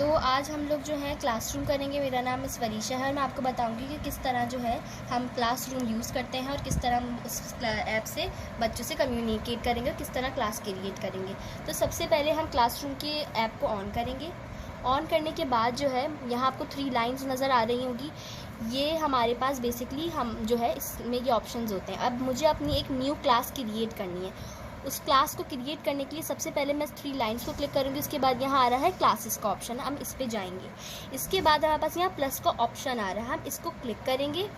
तो आज हम लोग जो है क्लासरूम करेंगे। मेरा नाम मिस वरीशा है और मैं आपको बताऊंगी कि किस तरह जो है हम क्लासरूम यूज़ करते हैं और किस तरह हम उस ऐप से बच्चों से कम्युनिकेट करेंगे और किस तरह क्लास क्रिएट करेंगे। तो सबसे पहले हम क्लासरूम के ऐप को ऑन करेंगे। ऑन करने के बाद जो है यहाँ आपको 3 लाइन्स नज़र आ रही होंगी। ये हमारे पास बेसिकली हम जो है इसमें ये ऑप्शंस होते हैं। अब मुझे अपनी एक न्यू क्लास क्रिएट करनी है। उस क्लास को क्रिएट करने के लिए सबसे पहले मैं 3 लाइन्स को क्लिक करूँगी। उसके बाद यहाँ आ रहा है क्लासेस का ऑप्शन, हम इस पे जाएंगे। इसके बाद हमारे पास यहाँ प्लस का ऑप्शन आ रहा है, हम इसको क्लिक करेंगे।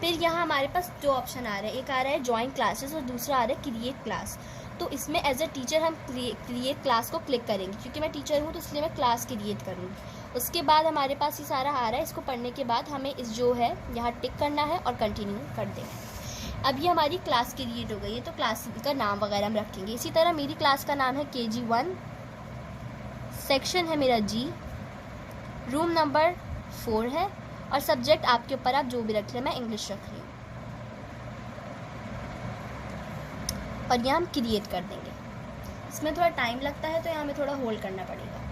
फिर यहाँ हमारे पास 2 ऑप्शन आ रहे हैं, एक आ रहा है ज्वाइन क्लासेस और दूसरा आ रहा है क्रिएट क्लास। तो इसमें एज अ टीचर हम क्रिएट क्लास को क्लिक करेंगे, क्योंकि मैं टीचर हूँ तो इसलिए मैं क्लास क्रिएट करूँगी। उसके बाद हमारे पास ये सारा आ रहा है, इसको पढ़ने के बाद हमें इस जो है यहाँ टिक करना है और कंटिन्यू कर देंगे। अब ये हमारी क्लास क्रिएट हो गई है, तो क्लास का नाम वगैरह हम रखेंगे। इसी तरह मेरी क्लास का नाम है KG1, सेक्शन है मेरा G, रूम नंबर 4 है और सब्जेक्ट आपके ऊपर, आप जो भी रख लें, मैं इंग्लिश रख रही हूँ। और यहाँ हम क्रिएट कर देंगे। इसमें थोड़ा टाइम लगता है तो यहाँ हमें थोड़ा होल्ड करना पड़ेगा।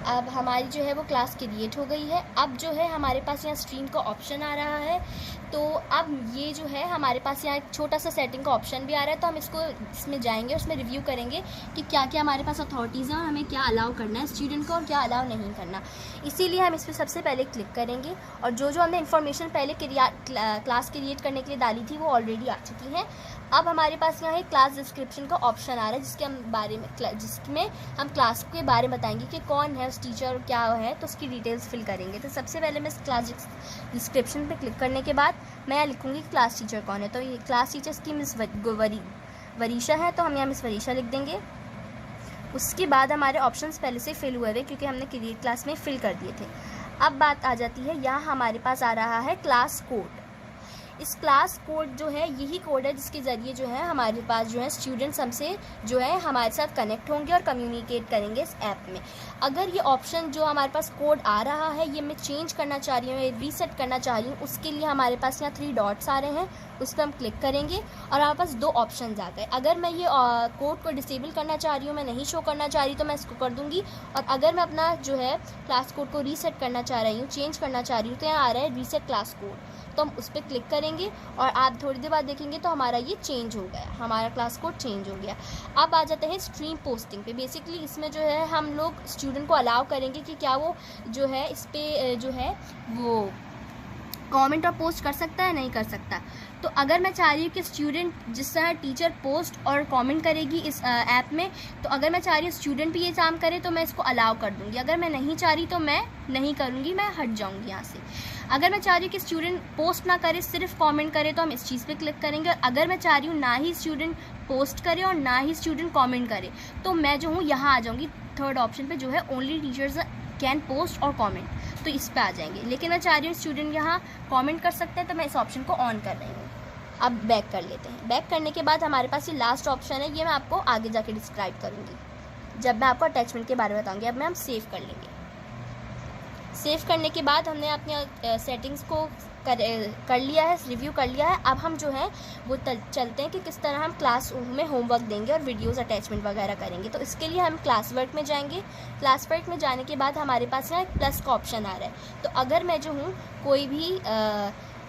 अब हमारी जो है वो क्लास क्रिएट हो गई है। अब जो है हमारे पास यहाँ स्ट्रीम का ऑप्शन आ रहा है। तो अब ये जो है हमारे पास यहाँ एक छोटा सा सेटिंग का ऑप्शन भी आ रहा है, तो हम इसमें जाएंगे, उसमें रिव्यू करेंगे कि क्या क्या हमारे पास अथॉरिटीज़ हैं और हमें क्या अलाउ करना है स्टूडेंट को और क्या अलाउ नहीं करना। इसीलिए हम इस पर सबसे पहले क्लिक करेंगे और जो हमने इन्फॉर्मेशन पहले क्लास क्रिएट करने के लिए डाली थी वो ऑलरेडी आ चुकी हैं। अब हमारे पास यहाँ एक क्लास डिस्क्रिप्शन का ऑप्शन आ रहा है, जिसमें हम क्लास के बारे में बताएंगे कि कौन है उस टीचर और क्या है, तो उसकी डिटेल्स फिल करेंगे। तो सबसे पहले मैं इस क्लास डिस्क्रिप्शन पे क्लिक करने के बाद मैं यहाँ लिखूँगी क्लास टीचर कौन है। तो ये क्लास टीचर्स की मिस वरीशा है, तो हम यहाँ मिस वरीशा लिख देंगे। उसके बाद हमारे ऑप्शंस पहले से फिल हुए हुए, क्योंकि हमने क्रिएट क्लास में फिल कर दिए थे। अब बात आ जाती है, यहाँ हमारे पास आ रहा है क्लास कोड। इस क्लास कोड जो है यही कोड है जिसके ज़रिए जो है हमारे पास जो है स्टूडेंट्स हमसे जो है हमारे साथ कनेक्ट होंगे और कम्युनिकेट करेंगे इस ऐप में। अगर ये ऑप्शन जो हमारे पास कोड आ रहा है ये मैं चेंज करना चाह रही हूँ, ये रीसेट करना चाह रही हूँ, उसके लिए हमारे पास यहाँ 3 डॉट्स आ रहे हैं, उस पर हम क्लिक करेंगे और हमारे पास 2 ऑप्शन आ गए। अगर मैं ये कोड को डिसेबल करना चाह रही हूँ, मैं नहीं शो करना चाह रही, तो मैं इसको कर दूँगी। और अगर मैं अपना जो है क्लास कोड को रीसेट करना चाह रही हूँ, चेंज करना चाह रही हूँ, तो यहाँ आ रहा है रीसेट क्लास कोड, तो हम उस पर क्लिक करेंगे और आप थोड़ी देर बाद देखेंगे तो हमारा ये चेंज हो गया, हमारा क्लास कोड चेंज हो गया। अब आ जाते हैं स्ट्रीम पोस्टिंग पे। बेसिकली इसमें जो है हम लोग स्टूडेंट को अलाउ करेंगे कि क्या वो जो है इस पर जो है वो कमेंट और पोस्ट कर सकता है, नहीं कर सकता। तो अगर मैं चाह रही हूँ कि स्टूडेंट जिस तरह टीचर पोस्ट और कमेंट करेगी इस ऐप में, तो अगर मैं चाह रही हूँ स्टूडेंट भी ये काम करे तो मैं इसको अलाउ कर दूँगी। अगर मैं नहीं चाह रही तो मैं नहीं करूँगी, मैं हट जाऊँगी यहाँ से। अगर मैं चाह रही हूँ कि स्टूडेंट पोस्ट ना करे, सिर्फ कमेंट करे, तो हम इस चीज़ पे क्लिक करेंगे। और अगर मैं चाह रही हूँ ना ही स्टूडेंट पोस्ट करे और ना ही स्टूडेंट कमेंट करे, तो मैं जो हूँ यहाँ आ जाऊँगी 3rd ऑप्शन पे, जो है ओनली टीचर्स कैन पोस्ट और कमेंट, तो इस पे आ जाएंगे। लेकिन मैं चाह रही हूँ स्टूडेंट यहाँ कमेंट कर सकते हैं, तो मैं इस ऑप्शन को ऑन कर रही हूँ। अब बैक कर लेते हैं। बैक करने के बाद हमारे पास ये लास्ट ऑप्शन है, ये मैं आपको आगे जाके डिस्क्राइब करूँगी जब मैं आपको अटैचमेंट के बारे में बताऊँगी। अब मैं हम सेव कर लेंगे। सेव करने के बाद हमने अपने सेटिंग्स को कर लिया है, रिव्यू कर लिया है। अब हम जो है वो चलते हैं कि किस तरह हम क्लास में होमवर्क देंगे और वीडियोस अटैचमेंट वगैरह करेंगे। तो इसके लिए हम क्लास वर्क में जाएंगे। क्लास वर्क में जाने के बाद हमारे पास यहाँ प्लस का ऑप्शन आ रहा है। तो अगर मैं जो हूँ कोई भी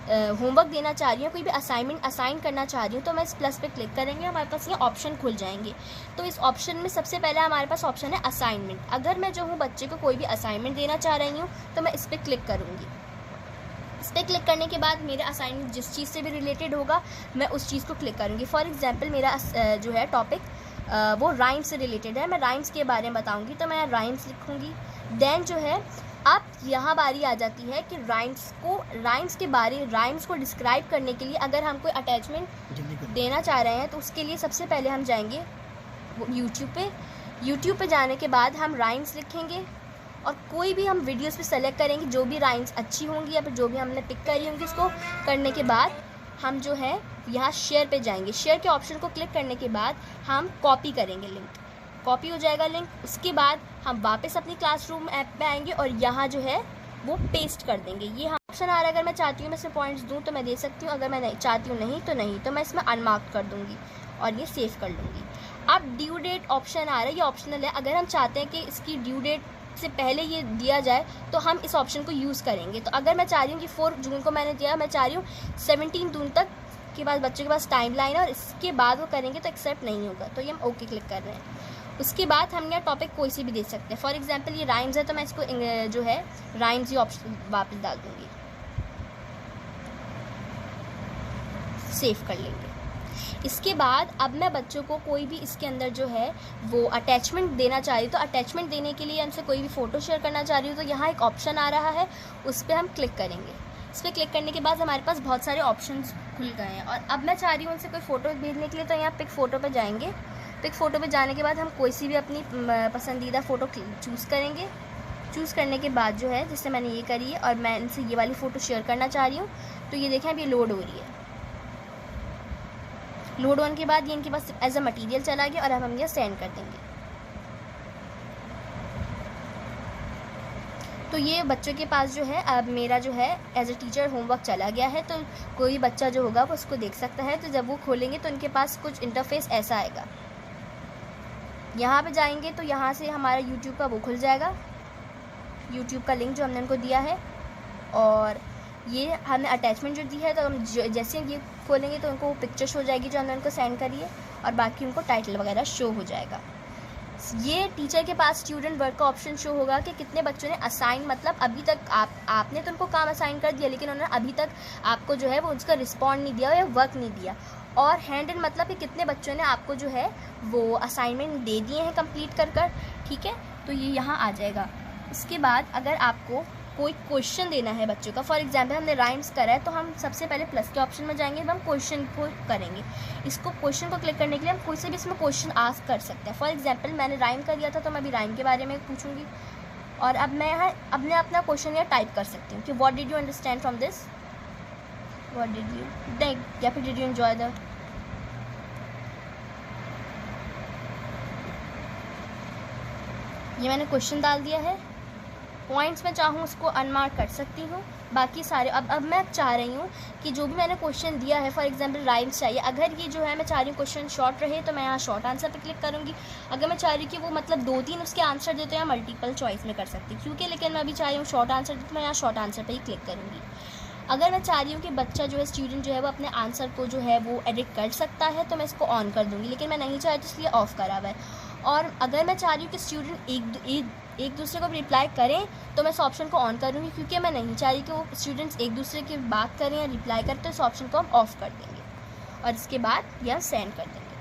होमवर्क देना चाह रही हूँ, कोई भी असाइनमेंट असाइन करना चाह रही हूँ, तो मैं इस प्लस पे क्लिक करेंगे, हमारे पास ये ऑप्शन खुल जाएंगे। तो इस ऑप्शन में सबसे पहले हमारे पास ऑप्शन है असाइनमेंट। अगर मैं जो हूँ बच्चे को कोई भी असाइनमेंट देना चाह रही हूँ, तो मैं इस पर क्लिक करूँगी। इस पर क्लिक करने के बाद मेरा असाइनमेंट जिस चीज़ से भी रिलेटेड होगा मैं उस चीज़ को क्लिक करूँगी। फॉर एग्जाम्पल मेरा जो है टॉपिक वो राइम्स से रिलेटेड है, मैं राइम्स के बारे में बताऊँगी, तो मैं राइम्स लिखूँगी। देन जो है अब यहाँ बारी आ जाती है कि राइम्स को डिस्क्राइब करने के लिए अगर हम कोई अटैचमेंट देना चाह रहे हैं, तो उसके लिए सबसे पहले हम जाएंगे यूट्यूब पे जाने के बाद हम राइम्स लिखेंगे और कोई भी हम वीडियोस पे सेलेक्ट करेंगे जो भी राइम्स अच्छी होंगी या फिर जो भी हमने पिक करी होंगी। उसको करने के बाद हम जो है यहाँ शेयर पे जाएंगे। शेयर के ऑप्शन को क्लिक करने के बाद हम कॉपी करेंगे, लिंक कॉपी हो जाएगा लिंक। उसके बाद हम वापस अपनी क्लासरूम ऐप पे आएंगे और यहाँ जो है वो पेस्ट कर देंगे। ये हम ऑप्शन आ रहा है, अगर मैं चाहती हूँ मैं इसमें पॉइंट्स दूँ तो मैं दे सकती हूँ, अगर मैं नहीं चाहती हूँ नहीं तो मैं इसमें अनमार्क कर दूँगी और ये सेव कर लूँगी। अब ड्यू डेट ऑप्शन आ रहा है, ये ऑप्शनल है। अगर हम चाहते हैं कि इसकी ड्यू डेट से पहले ये दिया जाए तो हम इस ऑप्शन को यूज़ करेंगे। तो अगर मैं चाह रही हूँ कि 4 जून को मैंने दिया, मैं चाह रही हूँ 17 जून तक के बाद बच्चों के पास टाइम लाइन है और इसके बाद वो करेंगे तो एक्सेप्ट नहीं होगा, तो ये हम ओके क्लिक कर रहे हैं। उसके बाद हम यहाँ टॉपिक कोई सी भी दे सकते हैं। फॉर एग्जांपल ये राइम्स है तो मैं इसको जो है राइम्स ही ऑप्शन वापस डाल दूँगी, सेव कर लेंगे। इसके बाद अब मैं बच्चों को कोई भी इसके अंदर जो है वो अटैचमेंट देना चाह रही हूँ, तो अटैचमेंट देने के लिए उनसे कोई भी फ़ोटो शेयर करना चाह रही हूँ तो यहाँ एक ऑप्शन आ रहा है, उस पर हम क्लिक करेंगे। इस पर क्लिक करने के बाद हमारे पास बहुत सारे ऑप्शंस खुल गए हैं और अब मैं चाह रही हूँ उनसे कोई फ़ोटो भेजने के लिए, तो यहाँ पिक फ़ोटो पर जाएंगे। पिक फ़ोटो पर जाने के बाद हम कोई सी भी अपनी पसंदीदा फ़ोटो चूज़ करेंगे। चूज़ करने के बाद जो है, जैसे मैंने ये करी है और मैं इनसे ये वाली फ़ोटो शेयर करना चाह रही हूँ, तो ये देखें अभी लोड हो रही है। लोड होने के बाद ये इनके पास एज अ मटेरियल चला गया और अब हम ये सेंड कर देंगे। तो ये बच्चों के पास जो है अब मेरा जो है एज अ टीचर होमवर्क चला गया है, तो कोई बच्चा जो होगा वो उसको देख सकता है। तो जब वो खोलेंगे तो उनके पास कुछ इंटरफेस ऐसा आएगा। यहाँ पे जाएंगे तो यहाँ से हमारा यूट्यूब का वो खुल जाएगा, यूट्यूब का लिंक जो हमने उनको दिया है, और ये हमने अटैचमेंट जो दी है, तो हम जैसे ये खोलेंगे तो उनको पिक्चर शो हो जाएगी जो हमने उनको सेंड करी है और बाकी उनको टाइटल वगैरह शो हो जाएगा। ये टीचर के पास स्टूडेंट वर्क का ऑप्शन शो होगा कि कितने बच्चों ने असाइन, मतलब अभी तक आपने तो उनको काम असाइन कर दिया लेकिन उन्होंने अभी तक आपको जो है वो उसका रिस्पॉन्ड नहीं दिया या वर्क नहीं दिया। और हैंडल मतलब कि कितने बच्चों ने आपको जो है वो असाइनमेंट दे दिए हैं कंप्लीट कर। ठीक है, तो ये यहाँ आ जाएगा। इसके बाद अगर आपको कोई क्वेश्चन देना है बच्चों का, फॉर एग्जांपल हमने राइम्स करा है तो हम सबसे पहले प्लस के ऑप्शन में जाएंगे, हम क्वेश्चन को करेंगे। इसको क्वेश्चन को क्लिक करने के लिए हम कोई से भी इसमें क्वेश्चन आस्क कर सकते हैं। फॉर एग्जांपल मैंने राइम कर दिया था तो मैं अभी राइम के बारे में पूछूंगी और अब मैं यहाँ अपना क्वेश्चन यहाँ टाइप कर सकती हूँ कि what did you understand from this, what did you या फिर डिड यू एंजॉय द। ये मैंने क्वेश्चन डाल दिया है। पॉइंट्स में चाहूँ उसको अनमार्क कर सकती हूँ, बाकी सारे अब मैं चाह रही हूँ कि जो भी मैंने क्वेश्चन दिया है, फॉर एग्जांपल राइम्स चाहिए, अगर ये जो है मैं चाह रही हूँ क्वेश्चन शॉर्ट रहे तो मैं यहाँ शॉर्ट आंसर पे क्लिक करूँगी। अगर मैं चाह रही हूँ कि वो मतलब 2-3 उसके आंसर देते हैं, मल्टीपल चॉइस में कर सकती हूँ क्योंकि, लेकिन मैं अभी चाह रही हूँ शॉर्ट आंसर दे तो मैं यहाँ शॉर्ट आंसर पर ही क्लिक करूँगी। अगर मैं चाह रही हूँ कि बच्चा जो है स्टूडेंट जो है वो अपने आंसर को जो है वो एडिट कर सकता है तो मैं इसको ऑन कर दूँगी, लेकिन मैं नहीं चाहती इसलिए ऑफ़ करा हुआ है। और अगर मैं चाह रही हूँ कि स्टूडेंट एक दूसरे को रिप्लाई करें तो मैं इस ऑप्शन को ऑन करूँगी, क्योंकि मैं नहीं चाह रही कि वो स्टूडेंट्स एक दूसरे की बात करें या रिप्लाई करें, तो इस ऑप्शन को हम ऑफ़ कर देंगे और इसके बाद यह सेंड कर देंगे।